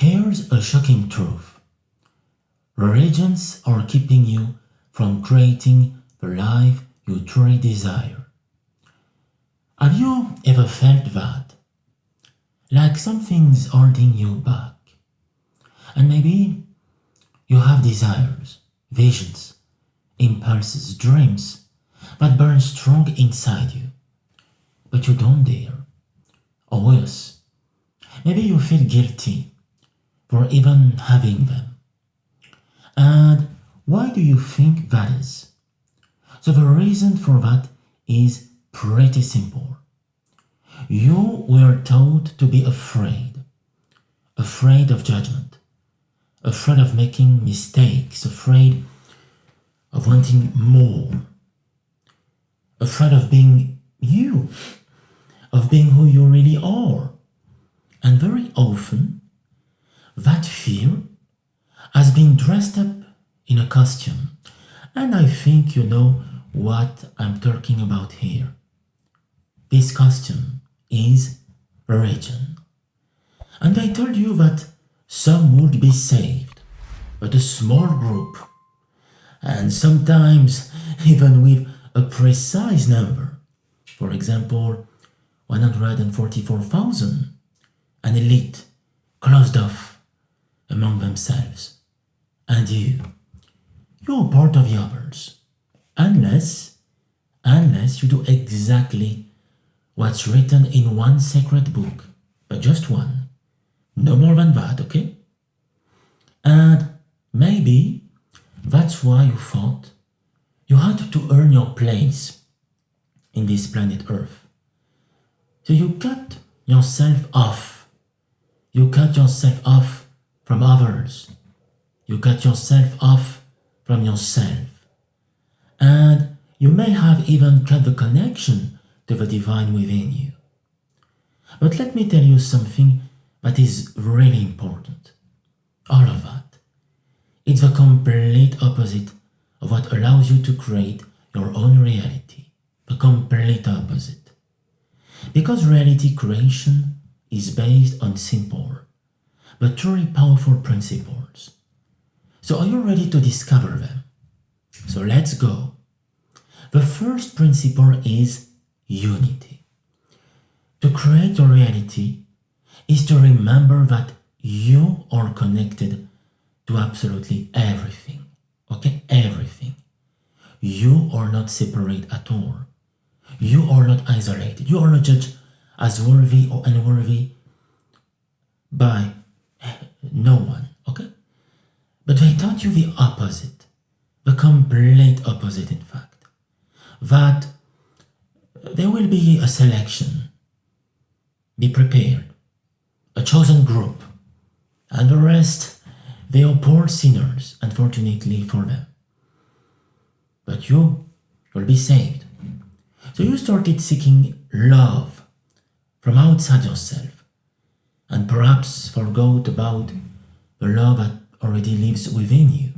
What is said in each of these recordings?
Here's a shocking truth. Religions are keeping you from creating the life you truly desire. Have you ever felt that? Like something's holding you back. And maybe you have desires, visions, impulses, dreams that burn strong inside you, but you don't dare. Or worse, maybe you feel guilty for even having them. And why do you think that is? So the reason for that is pretty simple. You were taught to be afraid of judgment, afraid of making mistakes, afraid of wanting more, afraid of being you, of being who you really are. And very often, that fear has been dressed up in a costume. And I think you know what I'm talking about here. This costume is religion. And they told you that some would be saved, but a small group, and sometimes even with a precise number. For example, 144,000, an elite closed off among themselves. And you're part of the others, unless you do exactly what's written in one sacred book, but just one. No more than that, okay? And maybe that's why you thought you had to earn your place in this planet Earth. So you cut yourself off. You cut yourself off from others. You cut yourself off from yourself. And you may have even cut the connection to the divine within you. But let me tell you something that is really important. All of that. It's the complete opposite of what allows you to create your own reality. The complete opposite. Because reality creation is based on simple but truly powerful principles. So are you ready to discover them? So let's go. The first principle is unity. To create your reality is to remember that you are connected to absolutely everything. Okay? Everything. You are not separate at all. You are not isolated. You are not judged as worthy or unworthy by no one. Okay? But they taught you the opposite. The complete opposite, in fact. That there will be a selection. Be prepared. A chosen group. And the rest, they are poor sinners, unfortunately for them. But you will be saved. So you started seeking love from outside yourself. And perhaps forgot about the love that already lives within you.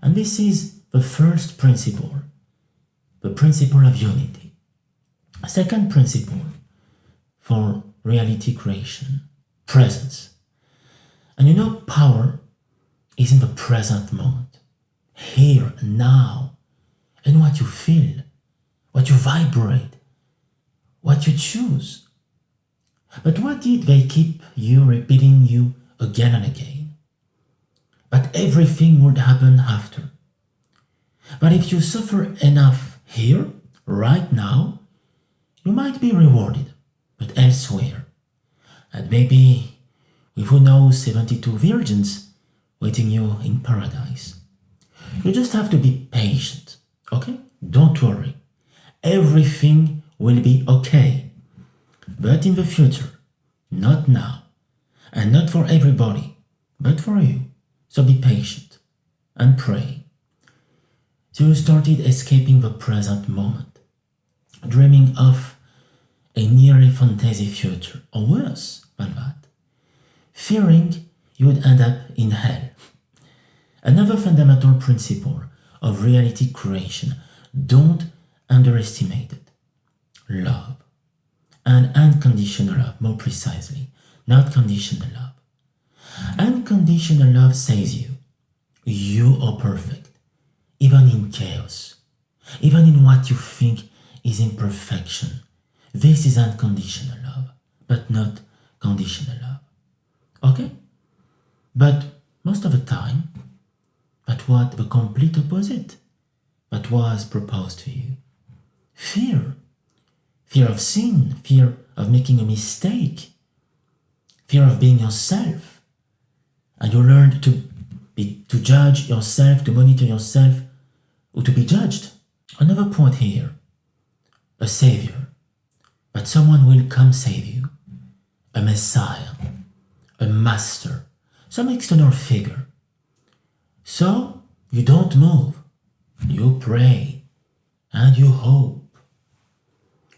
And this is the first principle. The principle of unity. A second principle for reality creation. Presence. And you know, power is in the present moment. Here, now. And what you feel. What you vibrate. What you choose. But what did they keep you repeating you again and again? But everything would happen after. But if you suffer enough here, right now, you might be rewarded, but elsewhere. And maybe with who knows 72 virgins waiting you in paradise. You just have to be patient, okay? Don't worry. Everything will be okay. But in the future, not now, and not for everybody, but for you. So be patient and pray. So you started escaping the present moment, dreaming of a nearly fantasy future, or worse than that, fearing you would end up in hell. Another fundamental principle of reality creation, don't underestimate it. Love. And unconditional love, more precisely, not conditional love. Unconditional love says you are perfect, even in chaos, even in what you think is imperfection. This is unconditional love, but not conditional love. Okay? But most of the time, that's what the complete opposite that was proposed to you. Fear. Fear of sin, fear of making a mistake, fear of being yourself. And you learn to judge yourself, to monitor yourself, or to be judged. Another point here, a savior. But someone will come save you. A messiah, a master, some external figure. So you don't move, you pray, and you hope.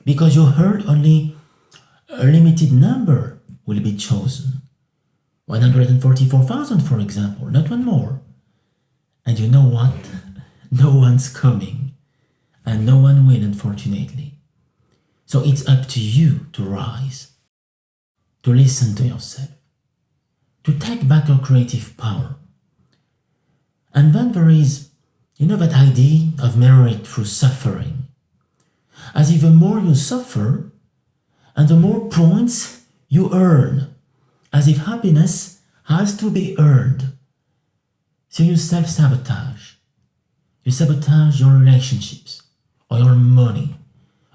Because you heard only a limited number will be chosen. 144,000, for example, not one more. And you know what? No one's coming. And no one will, unfortunately. So it's up to you to rise, to listen to yourself, to take back your creative power. And then there is, that idea of merit through suffering. As if the more you suffer, and the more points you earn, as if happiness has to be earned. So you self-sabotage. You sabotage your relationships, or your money,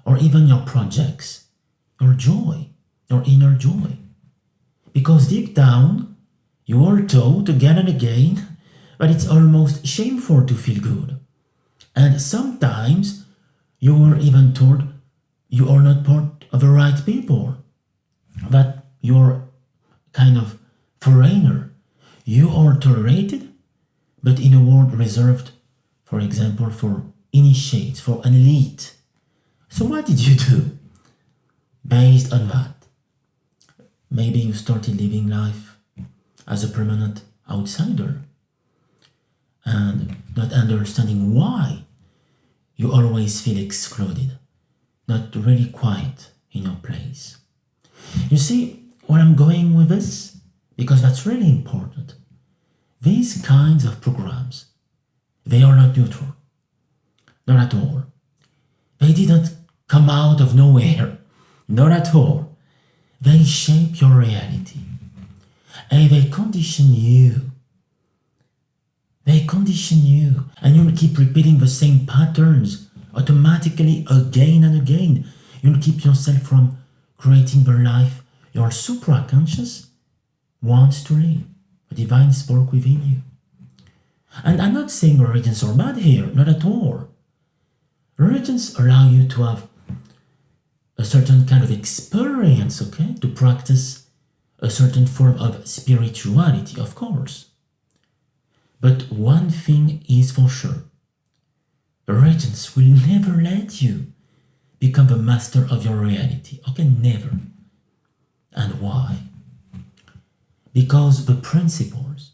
or even your projects, your joy, your inner joy. Because deep down, you are told again and again that it's almost shameful to feel good. And sometimes you were even told you are not part of the right people, that you're kind of foreigner. You are tolerated, but in a world reserved, for example, for initiates, for an elite. So what did you do based on that? Maybe you started living life as a permanent outsider and not understanding why you always feel excluded, not really quiet in your place. You see where I'm going with this? Because that's really important. These kinds of programs, they are not neutral. Not at all. They didn't come out of nowhere. Not at all. They shape your reality. And they condition you. They condition you. And you'll keep repeating the same patterns automatically again and again. You'll keep yourself from creating the life your supraconscious wants to live. The divine spark within you. And I'm not saying religions are bad here, not at all. Religions allow you to have a certain kind of experience, okay? To practice a certain form of spirituality, of course. But one thing is for sure. Religions will never let you become the master of your reality. Okay, never. And why? Because the principles,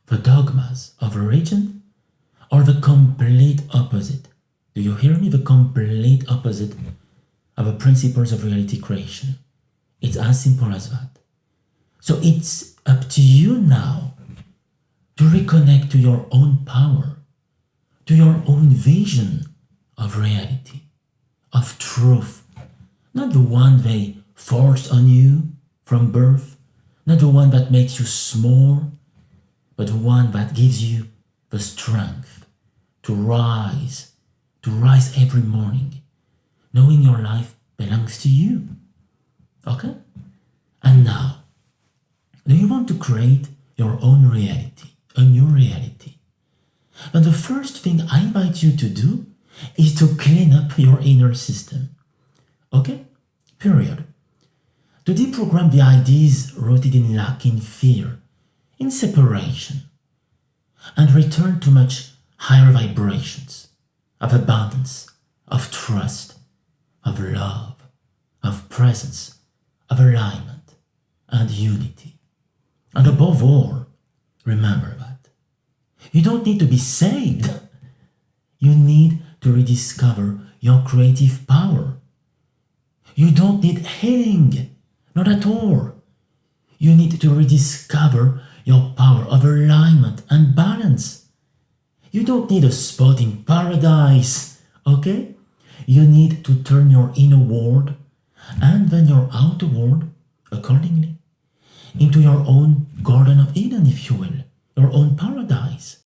the dogmas of religion are the complete opposite. Do you hear me? The complete opposite of the principles of reality creation. It's as simple as that. So it's up to you now to reconnect to your own power, to your own vision of reality, of truth. Not the one they forced on you from birth, not the one that makes you small, but the one that gives you the strength to rise every morning, knowing your life belongs to you. Okay? And now, do you want to create your own reality, a new reality? And the first thing I invite you to do is to clean up your inner system. Okay? Period. To deprogram the ideas rooted in lack, in fear, in separation, and return to much higher vibrations of abundance, of trust, of love, of presence, of alignment, and unity. And above all, remember that you don't need to be saved. You need to rediscover your creative power. You don't need healing, not at all. You need to rediscover your power of alignment and balance. You don't need a spot in paradise, okay? You need to turn your inner world and then your outer world accordingly into your own Garden of Eden, if you will, your own paradise.